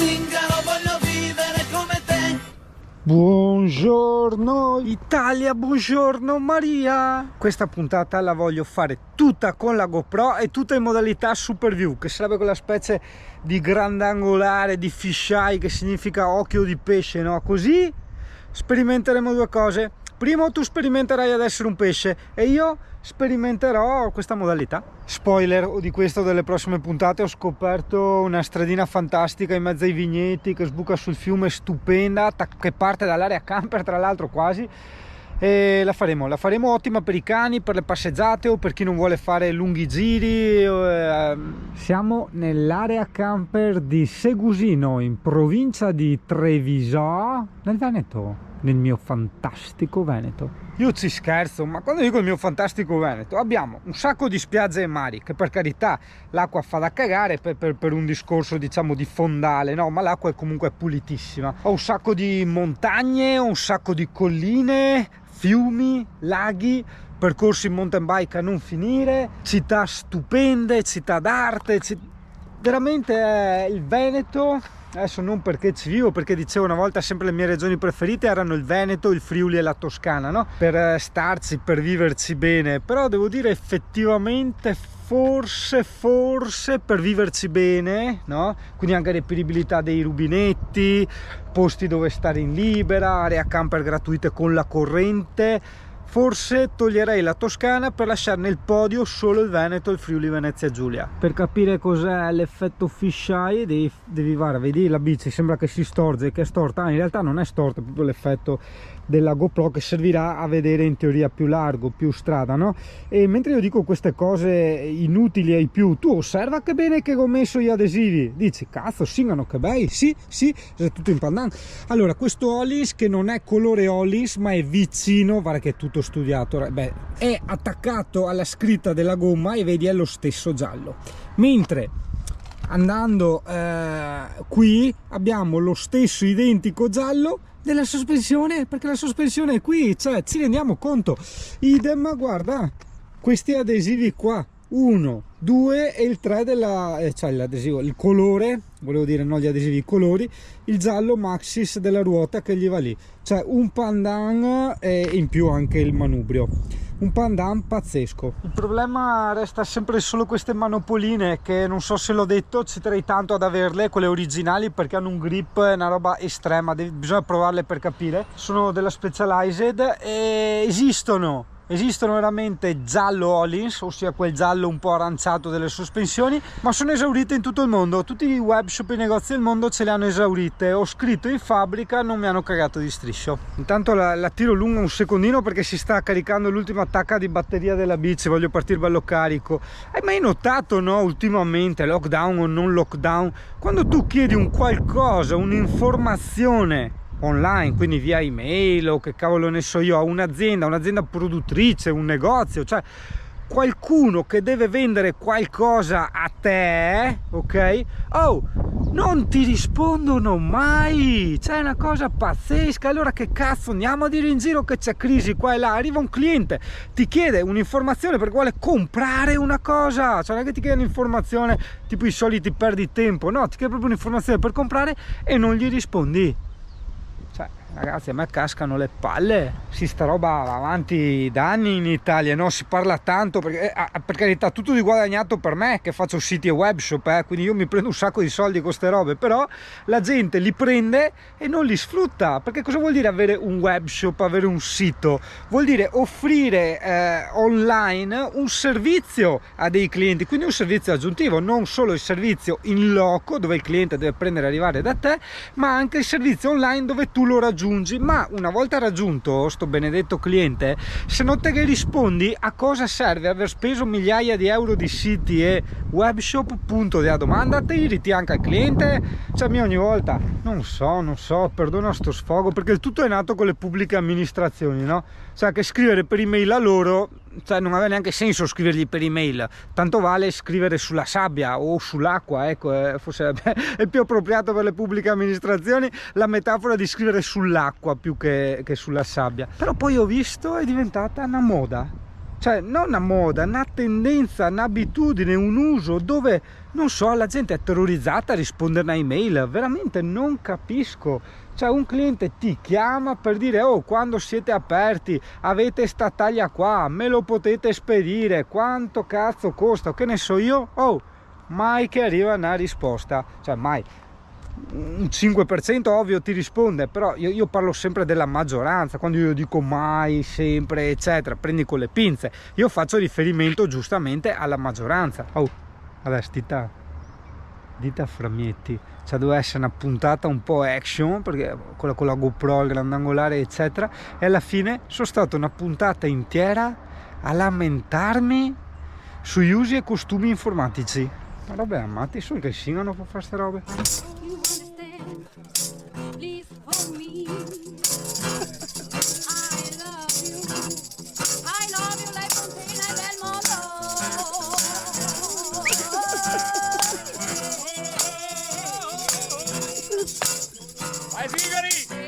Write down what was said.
zingaro, voglio vivere come te. Buongiorno Italia, buongiorno Maria. Questa puntata la voglio fare tutta con la GoPro e tutta in modalità Super View, che sarebbe quella specie di grandangolare di fisheye, che significa occhio di pesce, no? Così sperimenteremo due cose. Primo, tu sperimenterai ad essere un pesce e io sperimenterò questa modalità. Spoiler di questo o delle prossime puntate: ho scoperto una stradina fantastica in mezzo ai vigneti che sbuca sul fiume, stupenda, che parte dall'area camper tra l'altro quasi, e la faremo ottima per i cani, per le passeggiate o per chi non vuole fare lunghi giri. Siamo nell'area camper di Segusino, in provincia di Treviso, nel Veneto, nel mio fantastico Veneto. Io ci scherzo, ma quando dico il mio fantastico Veneto, abbiamo un sacco di spiagge e mari, che per carità l'acqua fa da cagare per un discorso diciamo di fondale, no? Ma l'acqua è comunque pulitissima. Ho un sacco di montagne, ho un sacco di colline, fiumi, laghi, percorsi in mountain bike a non finire, città stupende, città d'arte, veramente è il Veneto. Adesso non perché ci vivo, perché dicevo una volta sempre le mie regioni preferite erano il Veneto, il Friuli e la Toscana, no? Per starci, per viverci bene, però devo dire effettivamente forse per viverci bene, no? Quindi anche reperibilità dei rubinetti, posti dove stare in libera, area camper gratuite con la corrente. Forse toglierei la Toscana per lasciare nel podio solo il Veneto e il Friuli Venezia Giulia. Per capire cos'è l'effetto fisheye devi fare, vedi la bici, sembra che si storge, che è storta, in realtà non è storta, è proprio l'effetto della GoPro che servirà a vedere in teoria più largo, più strada, no? E mentre io dico queste cose inutili ai più, tu osserva che bene che ho messo gli adesivi, dici cazzo singano che bei, sì, è tutto in pandan. Allora, questo Ollins, che non è colore Ollins ma è vicino, guarda che è tutto studiato, beh, è attaccato alla scritta della gomma e vedi è lo stesso giallo, mentre andando qui abbiamo lo stesso identico giallo della sospensione, perché la sospensione è qui, cioè ci rendiamo conto. Idem, guarda questi adesivi qua, 1, 2 e il 3 della cioè l'adesivo, il colore, volevo dire, non gli adesivi, i colori, il giallo Maxxis della ruota che gli va lì, cioè un pandan e in più anche il manubrio, un pandan pazzesco. Il problema resta sempre solo queste manopoline, che non so se l'ho detto, ci terrei tanto ad averle, quelle originali, perché hanno un grip, una roba estrema, bisogna provarle per capire. Sono della Specialized e esistono veramente giallo Ollins, ossia quel giallo un po' aranciato delle sospensioni, ma sono esaurite in tutto il mondo, tutti i webshop e i negozi del mondo ce le hanno esaurite. Ho scritto in fabbrica, non mi hanno cagato di striscio. Intanto la tiro lunga un secondino perché si sta caricando l'ultima attacca di batteria della bici, voglio partire bello carico. Hai mai notato, no, ultimamente, lockdown o non lockdown, quando tu chiedi un qualcosa, un'informazione online, quindi via email o che cavolo ne so io, a un'azienda produttrice, un negozio, cioè qualcuno che deve vendere qualcosa a te, ok? Oh, non ti rispondono mai, c'è una cosa pazzesca. Allora che cazzo andiamo a dire in giro che c'è crisi qua e là? Arriva un cliente, ti chiede un'informazione perché vuole comprare una cosa, cioè non è che ti chiede un'informazione tipo i soliti perdi tempo, no, ti chiede proprio un'informazione per comprare e non gli rispondi. Cioè, ragazzi, a me cascano le palle, sta roba va avanti da anni in Italia, no? Si parla tanto, perché per carità tutto di guadagnato per me che faccio siti e webshop, quindi io mi prendo un sacco di soldi con queste robe, però la gente li prende e non li sfrutta. Perché cosa vuol dire avere un webshop, avere un sito? Vuol dire offrire online un servizio a dei clienti, quindi un servizio aggiuntivo, non solo il servizio in loco dove il cliente deve prendere e arrivare da te, ma anche il servizio online dove tu lo raggiungi. Ma una volta raggiunto sto benedetto cliente, se non te che rispondi, a cosa serve aver speso migliaia di euro di siti e webshop? Punto della domanda. Te li riti anche al cliente? Cioè, ogni volta non so, perdona sto sfogo, perché il tutto è nato con le pubbliche amministrazioni, no? Cioè che scrivere per email a loro, cioè non aveva neanche senso scrivergli per email, tanto vale scrivere sulla sabbia o sull'acqua, ecco, forse è più appropriato per le pubbliche amministrazioni la metafora di scrivere sull'acqua più che sulla sabbia. Però poi ho visto è diventata una moda, cioè non una moda, una tendenza, un'abitudine, un uso dove, non so, la gente è terrorizzata a rispondere a email, veramente non capisco. Cioè un cliente ti chiama per dire: oh, quando siete aperti, avete sta taglia qua, me lo potete spedire, quanto cazzo costa, che ne so io? Oh, mai che arriva una risposta, cioè mai. Un 5% ovvio ti risponde, però io parlo sempre della maggioranza. Quando io dico mai, sempre, eccetera, prendi con le pinze. Io faccio riferimento giustamente alla maggioranza. Oh, adesso dita frammetti, cioè doveva essere una puntata un po' action, perché quella con la GoPro, il grandangolare, eccetera, e alla fine sono stata una puntata intera a lamentarmi sugli usi e costumi informatici. Ma vabbè, ammatti, sono che singano per fare ste robe. Please hold me. I love you like Fontaine e Belmondo. Vai sigari!